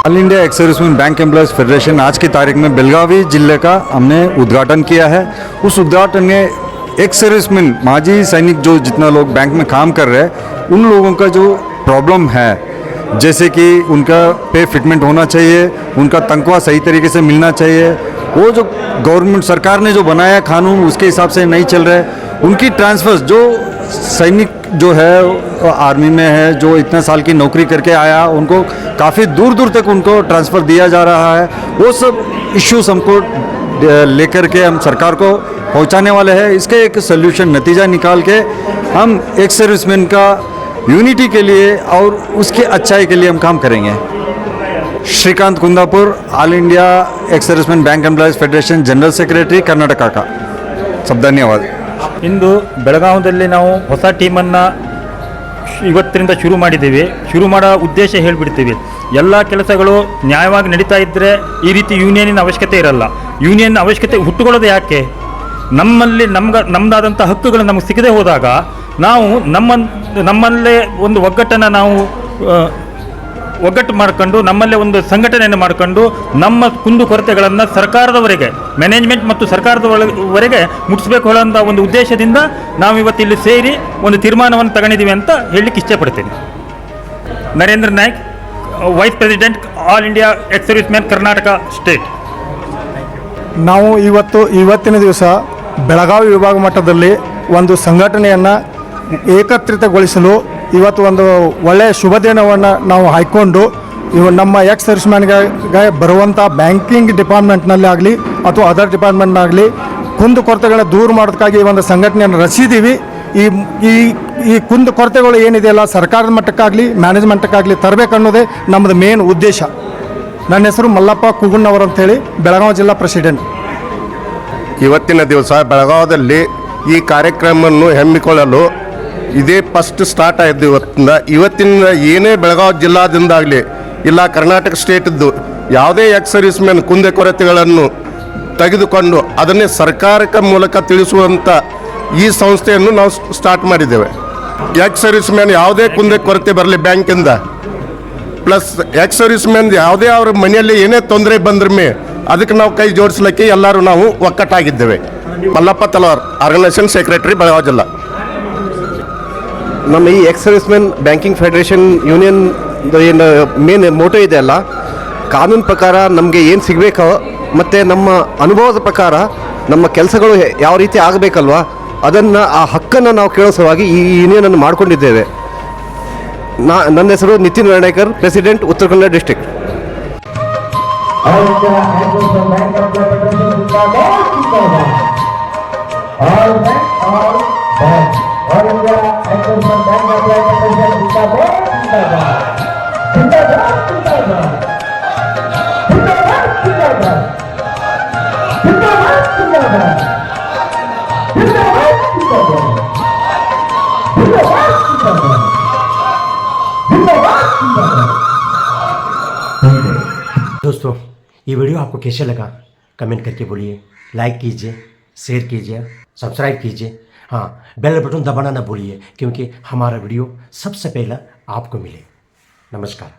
All India ex serviceman bank employees federation आज की तारीख में बेलगावी जिले का हमने उद्घाटन किया है। उस उद्घाटन में एक्स सर्विसमैन माजी सैनिक जो जितना लोग बैंक में काम कर रहे हैं उन लोगों का जो प्रॉब्लम है, जैसे कि उनका पे फिटमेंट होना चाहिए, उनका तनख्वाह सही तरीके से मिलना चाहिए, वो जो गवर्नमेंट सरकार ने जो बनाया कानून उसके हिसाब से नहीं चल रहा है, उनकी ट्रांसफर्स जो सैनिक जो है आर्मी में है, जो इतने साल की नौकरी करके आया, उनको काफ़ी दूर दूर तक उनको ट्रांसफ़र दिया जा रहा है। वो सब इश्यूज हमको लेकर के हम सरकार को पहुंचाने वाले हैं। इसके एक सोल्यूशन नतीजा निकाल के हम एक सर्विसमैन का यूनिटी के लिए और उसकी अच्छाई के लिए हम काम करेंगे। Srikant Kundapur, all India ex serviceman bank employees federation general secretary, Karnataka का। सब धन्यवाद। ಇಂದು ಬೆಳಗಾವಿಯಲ್ಲಿ ನಾವು ಹೊಸ ಟೀಮನ್ನು ಇವತ್ತಿನಿಂದ ಶುರು ಮಾಡಿದ್ದೀವಿ. ಶುರು ಮಾಡೋ ಉದ್ದೇಶ ಹೇಳಿಬಿಡ್ತೀವಿ. ಎಲ್ಲ ಕೆಲಸಗಳು ನ್ಯಾಯವಾಗಿ ನಡೀತಾ ಇದ್ದರೆ ಈ ರೀತಿ ಯೂನಿಯನಿನ ಅವಶ್ಯಕತೆ ಇರಲ್ಲ. ಯೂನಿಯನ್ ಅವಶ್ಯಕತೆ ಹುಟ್ಟುಕೊಳ್ಳೋದು ಯಾಕೆ? ನಮ್ಮದಾದಂಥ ಹಕ್ಕುಗಳು ನಮಗೆ ಸಿಗದೆ ಹೋದಾಗ ನಾವು ನಮ್ಮಲ್ಲೇ ಒಂದು ಒಗ್ಗಟ್ಟು ಮಾಡಿಕೊಂಡು ನಮ್ಮಲ್ಲೇ ಒಂದು ಸಂಘಟನೆಯನ್ನು ಮಾಡಿಕೊಂಡು ನಮ್ಮ ಕುಂದುಕೊರತೆಗಳನ್ನು ಸರ್ಕಾರದವರೆಗೆ, ಮ್ಯಾನೇಜ್ಮೆಂಟ್ ಮತ್ತು ಸರ್ಕಾರದವರೆಗೆ ಮುಟ್ಟಿಸಬೇಕು ಅನ್ನೋ ಒಂದು ಉದ್ದೇಶದಿಂದ ನಾವು ಇವತ್ತಿಲ್ಲಿ ಸೇರಿ ಒಂದು ತೀರ್ಮಾನವನ್ನು ತಗೊಂಡಿದ್ದೀವಿ ಅಂತ ಹೇಳಲಿಕ್ಕೆ ಇಷ್ಟಪಡ್ತೀನಿ. Narendra Naik, vice president, all India ex serviceman Karnataka state. ನಾವು ಇವತ್ತಿನ ದಿವಸ ಬೆಳಗಾವಿ ವಿಭಾಗ ಮಟ್ಟದಲ್ಲಿ ಒಂದು ಸಂಘಟನೆಯನ್ನು ಏಕತ್ರಿತಗೊಳಿಸಲು ಇವತ್ತು ಒಂದು ಒಳ್ಳೆಯ ಶುಭ ದಿನವನ್ನು ನಾವು ಹಾಯ್ಕೊಂಡು ನಮ್ಮ ಎಕ್ಸ್ ಸರ್ವಿಸ್ಮ್ಯಾನ್ಗೆ ಬರುವಂಥ ಬ್ಯಾಂಕಿಂಗ್ ಡಿಪಾರ್ಟ್ಮೆಂಟ್ನಲ್ಲಿ ಆಗಲಿ ಅಥವಾ ಅದರ್ ಡಿಪಾರ್ಟ್ಮೆಂಟ್ನಾಗಲಿ ಕುಂದುಕೊರತೆಗಳನ್ನ ದೂರ ಮಾಡೋದಕ್ಕಾಗಿ ಒಂದು ಸಂಘಟನೆಯನ್ನು ರಚಿಸಿದ್ದೀವಿ. ಈ ಕುಂದುಕೊರತೆಗಳು ಏನಿದೆಯಲ್ಲ ಸರ್ಕಾರದ ಮಟ್ಟಕ್ಕಾಗಲಿ ಮ್ಯಾನೇಜ್ಮೆಂಟ್ಗಾಗಲಿ ತರಬೇಕನ್ನೋದೇ ನಮ್ಮದು ಮೇನ್ ಉದ್ದೇಶ. ನನ್ನ ಹೆಸರು ಮಲ್ಲಪ್ಪ ಕುಗುಣ್ಣವರು ಅಂತೇಳಿ, ಬೆಳಗಾವಿ ಜಿಲ್ಲಾ ಪ್ರೆಸಿಡೆಂಟ್. ಇವತ್ತಿನ ದಿವಸ ಬೆಳಗಾವದಲ್ಲಿ ಈ ಕಾರ್ಯಕ್ರಮವನ್ನು ಹಮ್ಮಿಕೊಳ್ಳಲು ಇದೇ ಫಸ್ಟ್ ಸ್ಟಾರ್ಟ್ ಆಯಿತು. ಇವತ್ತಿನ ಏನೇ ಬೆಳಗಾವಿ ಜಿಲ್ಲಾದಿಂದಾಗಲಿ ಇಲ್ಲ ಕರ್ನಾಟಕ ಸ್ಟೇಟದ್ದು ಯಾವುದೇ ಎಕ್ಸ್ ಸರ್ವಿಸ್ಮ್ಯಾನ್ ಕುಂದುಕೊರತೆಗಳನ್ನು ತೆಗೆದುಕೊಂಡು ಅದನ್ನೇ ಸರ್ಕಾರಕ್ಕೆ ಮೂಲಕ ತಿಳಿಸುವಂಥ ಈ ಸಂಸ್ಥೆಯನ್ನು ನಾವು ಸ್ಟಾರ್ಟ್ ಮಾಡಿದ್ದೇವೆ. ಎಕ್ಸ್ ಸರ್ವಿಸ್ಮ್ಯಾನ್ ಯಾವುದೇ ಕುಂದುಕೊರತೆ ಬರಲಿ ಬ್ಯಾಂಕಿಂದ, ಪ್ಲಸ್ ಎಕ್ಸ್ ಸರ್ವಿಸ್ಮ್ಯಾನ್ ಯಾವುದೇ ಅವ್ರ ಮನೆಯಲ್ಲಿ ಏನೇ ತೊಂದರೆ ಬಂದ್ರಮೇ ಅದಕ್ಕೆ ನಾವು ಕೈ ಜೋಡಿಸ್ಲಿಕ್ಕೆ ಎಲ್ಲರೂ ನಾವು ಒಕ್ಕಟ್ಟಾಗಿದ್ದೇವೆ. ಮಲ್ಲಪ್ಪ ತಲವಾರ್, ಆರ್ಗನೈಸೇಷನ್ ಸೆಕ್ರೆಟರಿ, ಬೆಳಗಾವಿ ಜಿಲ್ಲಾ. ನಮ್ಮ ಈ X servicemen banking federation union ಏನು ಮೇನ್ ಮೋಟೋ ಇದೆ ಅಲ್ಲ, ಕಾನೂನು ಪ್ರಕಾರ ನಮಗೆ ಏನು ಸಿಗಬೇಕೋ ಮತ್ತು ನಮ್ಮ ಅನುಭವದ ಪ್ರಕಾರ ನಮ್ಮ ಕೆಲಸಗಳು ಯಾವ ರೀತಿ ಆಗಬೇಕಲ್ವ ಅದನ್ನು ಆ ಹಕ್ಕನ್ನು ನಾವು ಕೇಳೋ ಸಲುವಾಗಿ ಈ ಯೂನಿಯನನ್ನು ಮಾಡಿಕೊಂಡಿದ್ದೇವೆ. ನನ್ನ ಹೆಸರು ನಿತಿನ್ ವರ್ಣೇಕರ್, ಪ್ರೆಸಿಡೆಂಟ್, ಉತ್ತರ ಕನ್ನಡ ಡಿಸ್ಟ್ರಿಕ್ಟ್. दोस्तों, ये वीडियो आपको कैसे लगा कमेंट करके बोलिए. लाइक कीजिए, शेयर कीजिए, सब्सक्राइब कीजिए. हाँ, बेल बटन दबाना ना भूलिए क्योंकि हमारा वीडियो सबसे पहला आपको मिले. नमस्कार.